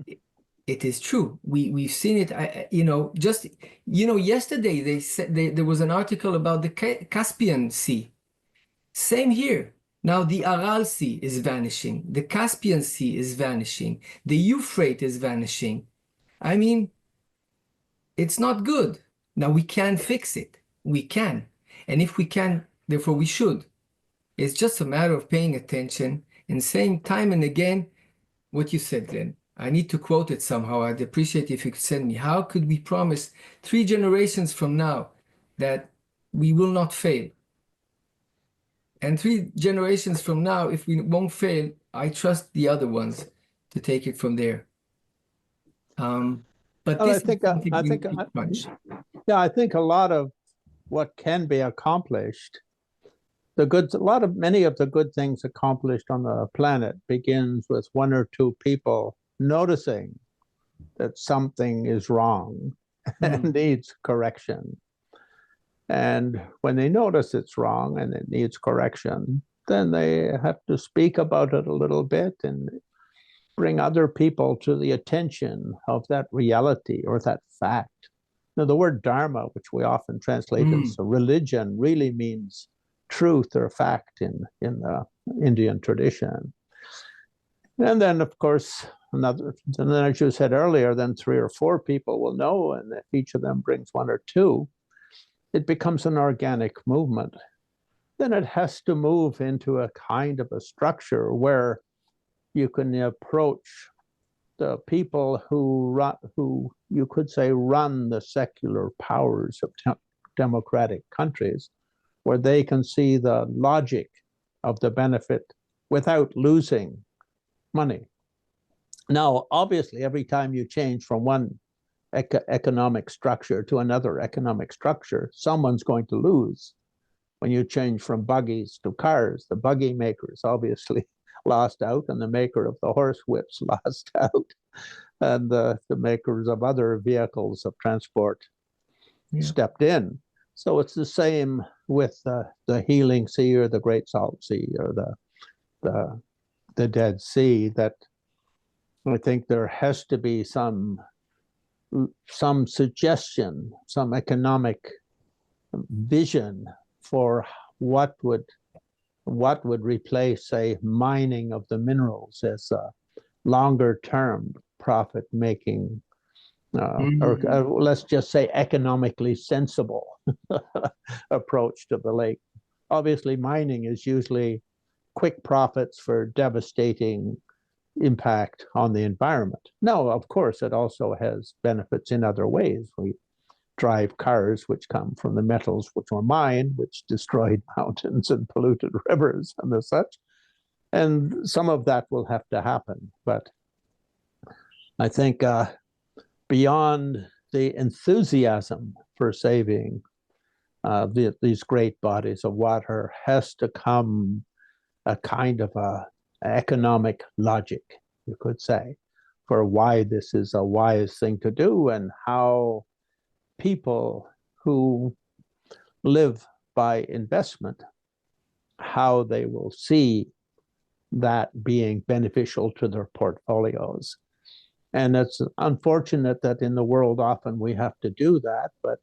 it is true. We've seen it. Yesterday they said there was an article about the Caspian Sea. Same here. Now the Aral Sea is vanishing. The Caspian Sea is vanishing. The Euphrates is vanishing. I mean, it's not good. Now we can fix it. We can. And if we can, therefore we should. It's just a matter of paying attention and saying time and again what you said, Glenn. I need to quote it somehow. I'd appreciate if you could send me. How could we promise 3 generations from now that we will not fail? And 3 generations from now, if we won't fail, I trust the other ones to take it from there. But Well, this I think a lot of what can be accomplished, many of the good things accomplished on the planet begins with 1 or 2 people noticing that something is wrong and needs correction. And when they notice it's wrong and it needs correction, then they have to speak about it a little bit and bring other people to the attention of that reality or that fact. Now, the word dharma, which we often translate as religion, really means truth or fact in the Indian tradition. And then, of course, and then as you said earlier, then 3 or 4 people will know, and if each of them brings 1 or 2, it becomes an organic movement. Then it has to move into a kind of a structure where you can approach the people who you could say run the secular powers of democratic countries, where they can see the logic of the benefit without losing money. Now, obviously, every time you change from one economic structure to another economic structure, someone's going to lose. When you change from buggies to cars, the buggy makers obviously lost out, and the maker of the horse whips lost out, and the makers of other vehicles of transport stepped in. So it's the same with the healing sea or the Great Salt Sea or the Dead Sea, that I think there has to be some suggestion, some economic vision for what would replace, say, mining of the minerals as a longer-term profit-making, or let's just say economically sensible approach to the lake. Obviously, mining is usually quick profits for devastating impact on the environment. Now, of course, it also has benefits in other ways. We drive cars which come from the metals which were mined, which destroyed mountains and polluted rivers and the such. And some of that will have to happen. But I think beyond the enthusiasm for saving these great bodies of water has to come a kind of a economic logic, you could say, for why this is a wise thing to do and how people who live by investment, how they will see that being beneficial to their portfolios. And it's unfortunate that in the world often we have to do that, but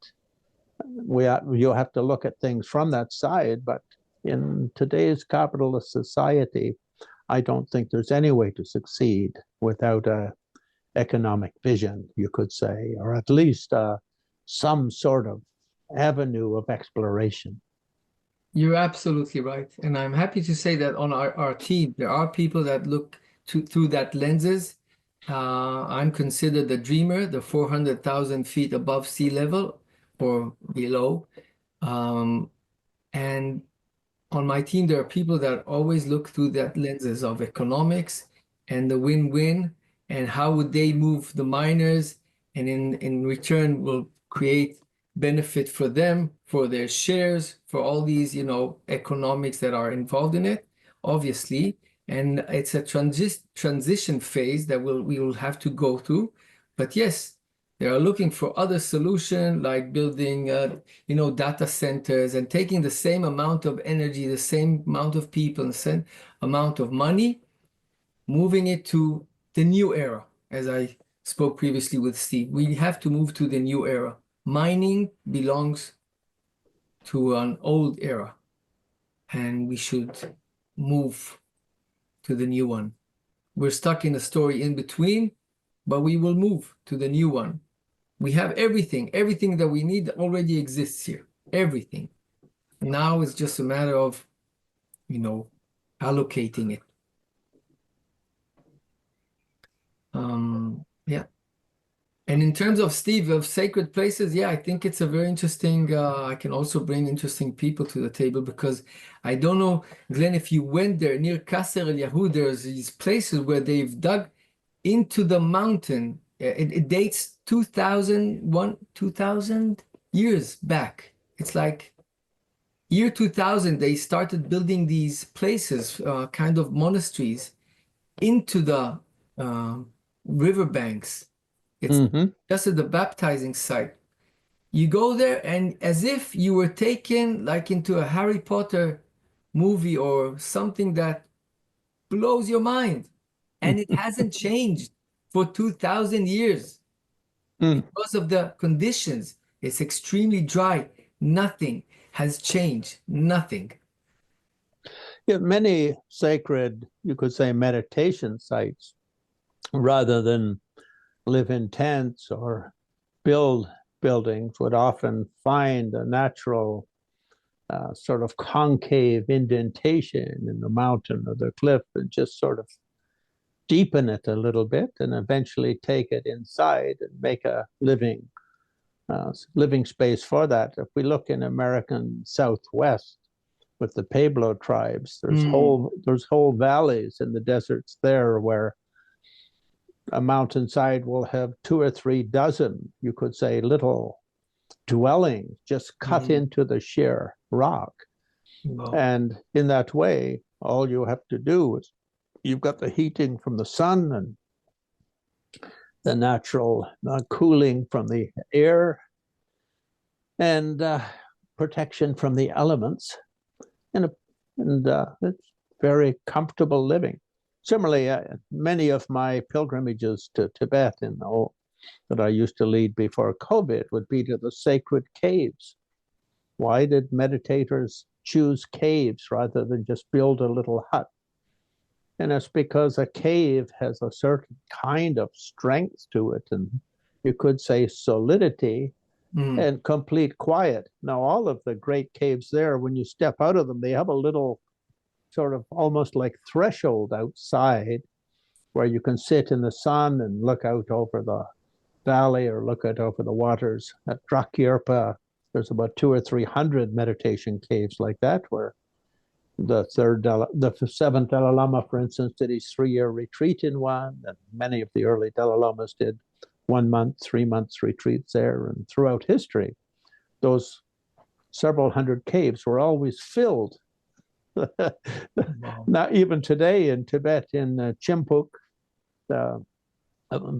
you have to look at things from that side. But in today's capitalist society, I don't think there's any way to succeed without a economic vision, you could say, or at least some sort of avenue of exploration. You're absolutely right. And I'm happy to say that on our team, there are people that look through that lenses. I'm considered the dreamer, the 400,000 feet above sea level or below. And on my team, there are people that always look through that lenses of economics and the win-win and how would they move the miners, and in return will create benefit for them, for their shares, for all these, economics that are involved in it, obviously. And it's a transition phase that we will have to go through. But yes, they are looking for other solutions like building, data centers and taking the same amount of energy, the same amount of people, the same amount of money, moving it to the new era. As I spoke previously with Steve, we have to move to the new era. Mining belongs to an old era, and we should move to the new one. We're stuck in a story in between, but we will move to the new one. We have everything that we need already exists here, everything. Now it's just a matter of, allocating it. Yeah. And in terms of Steve, of sacred places, I think it's a very interesting, I can also bring interesting people to the table, because I don't know, Glenn, if you went there near Qasr el-Yahud, there's these places where they've dug into the mountain. It dates 2,000 years back. It's like year 2000, they started building these places, kind of monasteries, into the riverbanks. It's just at the baptizing site. You go there, and as if you were taken like into a Harry Potter movie or something that blows your mind. And it hasn't changed for 2,000 years because of the conditions. It's extremely dry. Nothing has changed. Nothing. Yeah, many sacred, you could say, meditation sites, rather than live in tents or build buildings, would often find a natural sort of concave indentation in the mountain or the cliff and just sort of deepen it a little bit and eventually take it inside and make a living space for that. If we look in American Southwest with the Pueblo tribes, there's whole valleys in the deserts there where a mountainside will have 2 or 3 dozen, you could say, little dwellings just cut into the sheer rock. Wow. And in that way, all you have to do is you've got the heating from the sun and the natural cooling from the air and protection from the elements. And it's very comfortable living. Similarly, many of my pilgrimages to Tibet that I used to lead before COVID would be to the sacred caves. Why did meditators choose caves rather than just build a little hut? And it's because a cave has a certain kind of strength to it, and you could say solidity and complete quiet. Now, all of the great caves there, when you step out of them, they have a little sort of almost like threshold outside where you can sit in the sun and look out over the valley or look out over the waters. At Drakyerpa, there's about 200 or 300 meditation caves like that, where the 7th Dalai Lama, for instance, did his 3-year retreat in one, and many of the early Dalai Lamas did 1 month, 3 months retreats there. And throughout history, those several hundred caves were always filled. Wow. Not even today in Tibet, in Chimpuk,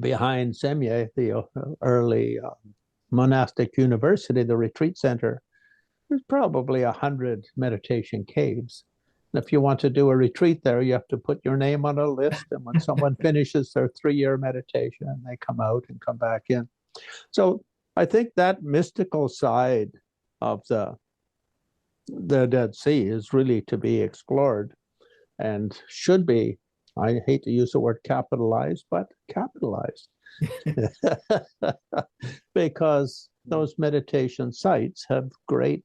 behind Semye, the early monastic university, the retreat center, there's probably 100 meditation caves. And if you want to do a retreat there, you have to put your name on a list. And when someone finishes their 3-year meditation, they come out and come back in. So I think that mystical side of the Dead Sea is really to be explored and should be, I hate to use the word capitalized, but capitalized. Because those meditation sites have great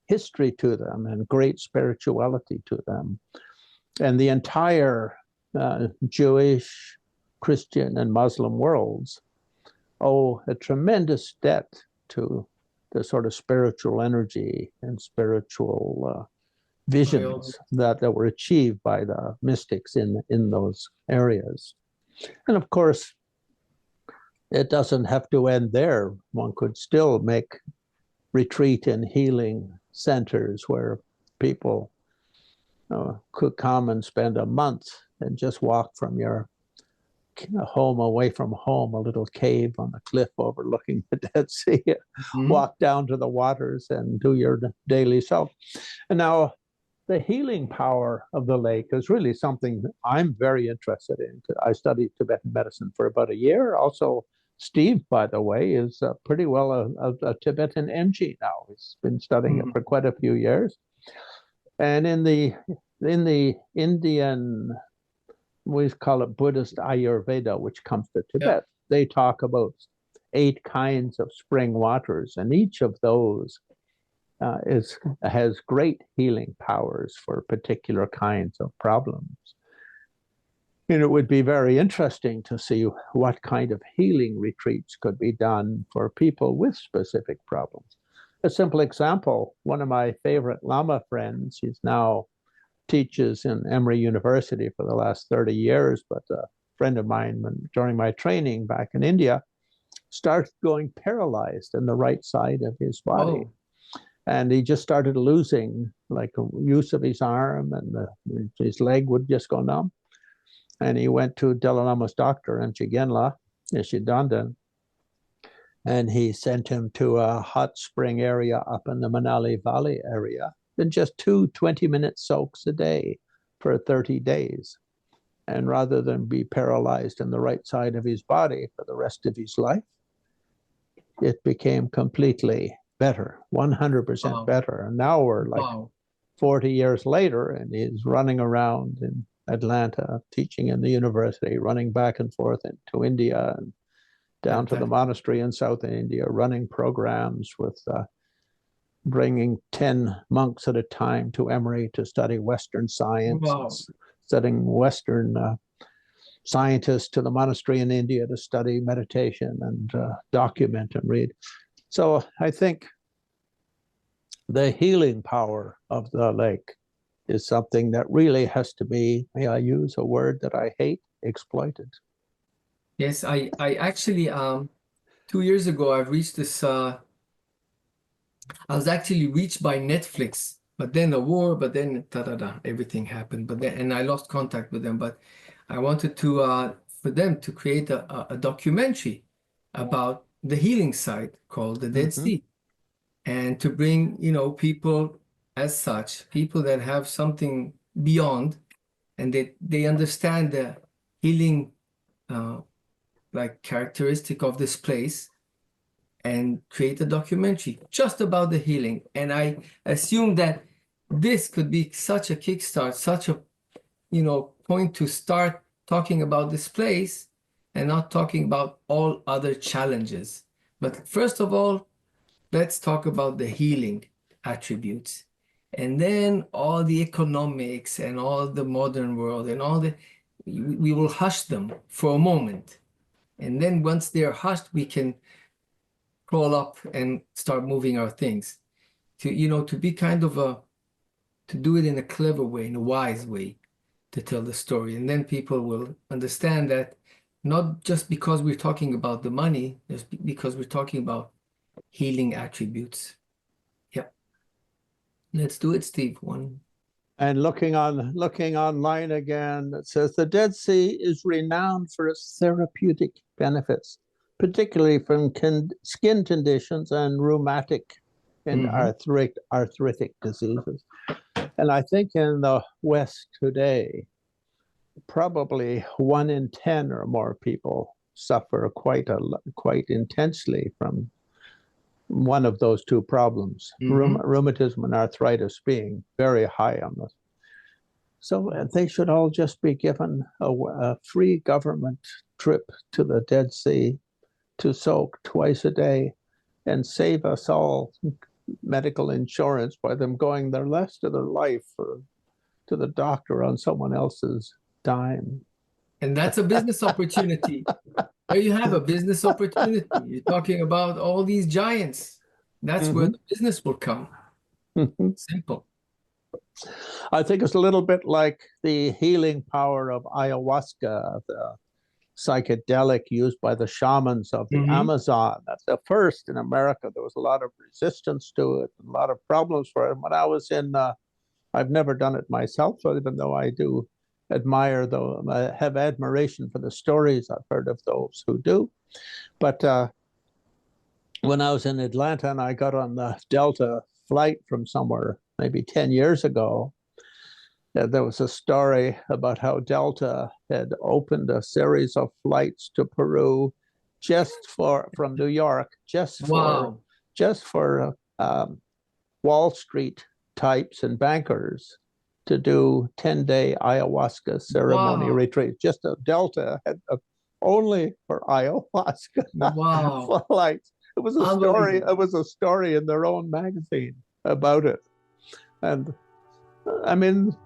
history to them and great spirituality to them. And the entire Jewish, Christian, and Muslim worlds owe a tremendous debt to the sort of spiritual energy and spiritual visions that were achieved by the mystics in those areas. And of course, it doesn't have to end there. One could still make retreat and healing centers where people could come and spend a month and just walk from your home away from home, a little cave on a cliff overlooking the Dead Sea, walk down to the waters and do your daily self. And now the healing power of the lake is really something I'm very interested in. I studied Tibetan medicine for about a year. Also, Steve, by the way, is pretty well a Tibetan MG now. He's been studying it for quite a few years. And in the Indian, we call it Buddhist Ayurveda, which comes to Tibet, they talk about 8 kinds of spring waters, and each of those has great healing powers for particular kinds of problems. And it would be very interesting to see what kind of healing retreats could be done for people with specific problems. A simple example, one of my favorite Lama friends, he's now teaches in Emory University for the last 30 years, but a friend of mine, during my training back in India, started going paralyzed in the right side of his body. And he just started losing use of his arm, and his leg would just go numb. And he went to Dalai Lama's doctor in Chigenla, Ishidandan, and he sent him to a hot spring area up in the Manali Valley area, and just 2 20-minute soaks a day for 30 days. And rather than be paralyzed in the right side of his body for the rest of his life, it became completely better, 100% better. And now we're 40 years later, and he's running around in Atlanta, teaching in the university, running back and forth into India and down to the monastery in South India, running programs with bringing 10 monks at a time to Emory to study Western science, studying Western scientists to the monastery in India to study meditation and document and read. So I think the healing power of the lake is something that really has to be, may I use a word that I hate, exploited. Yes, I actually, 2 years ago, I reached this, I was actually reached by Netflix, but then the war, but then everything happened, and I lost contact with them. But I wanted to, for them to create a documentary about the healing site called the Dead Sea, and to bring, people as such, people that have something beyond, and they understand the healing characteristic of this place, and create a documentary just about the healing. And I assume that this could be such a kickstart, such a point to start talking about this place and not talking about all other challenges. But first of all, let's talk about the healing attributes, and then all the economics and all the modern world and all we will hush them for a moment. And then once they're hushed, we can crawl up and start moving our things to be kind of to do it in a clever way, in a wise way, to tell the story. And then people will understand that not just because we're talking about the money, just because we're talking about healing attributes. Yeah. Let's do it, Steve. And looking online again, it says the Dead Sea is renowned for its therapeutic benefits, particularly from skin conditions and rheumatic and arthritic diseases. And I think in the West today, probably 1 in 10 or more people suffer quite intensely from one of those two problems, rheumatism and arthritis being very high on this. So they should all just be given a free government trip to the Dead Sea to soak twice a day and save us all medical insurance by them going the rest of their life to the doctor on someone else's dime. And that's a business opportunity. There you have a business opportunity. You're talking about all these giants. That's where the business will come. Simple. I think it's a little bit like the healing power of ayahuasca, the psychedelic used by the shamans of the Amazon. That's the first in America. There was a lot of resistance to it, a lot of problems for it. When I was I've never done it myself, so even though I do admire, though I have admiration for the stories I've heard of those who do. But when I was in Atlanta and I got on the Delta flight from somewhere, maybe 10 years ago, there was a story about how Delta had opened a series of flights to Peru from New York, just for Wall Street types and bankers to do 10-day ayahuasca ceremony retreat. Just a Delta had only for ayahuasca flights. It was a story. It was a story in their own magazine about it. And I mean,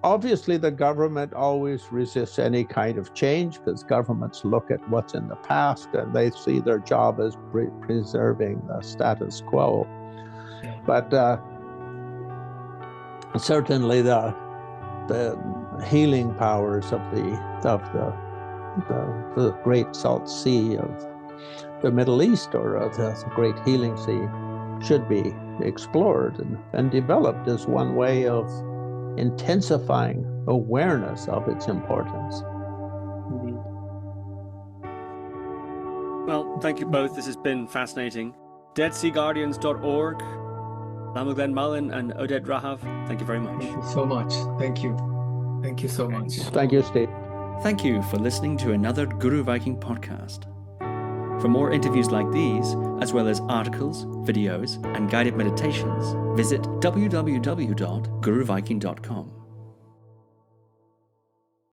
obviously the government always resists any kind of change because governments look at what's in the past and they see their job as preserving the status quo. But certainly the healing powers of the Great Salt Sea of the Middle East, or of the Great Healing Sea, should be explored and developed as one way of intensifying awareness of its importance. Indeed. Well, thank you both. This has been fascinating. DeadSeaGuardians.org, Lama Glen Mullin and Oded Rahav, thank you very much. Thank you so much. Thank you. Thank you so much. Thank you, Steve. Thank you for listening to another Guru Viking podcast. For more interviews like these, as well as articles, videos, and guided meditations, visit www.guruviking.com.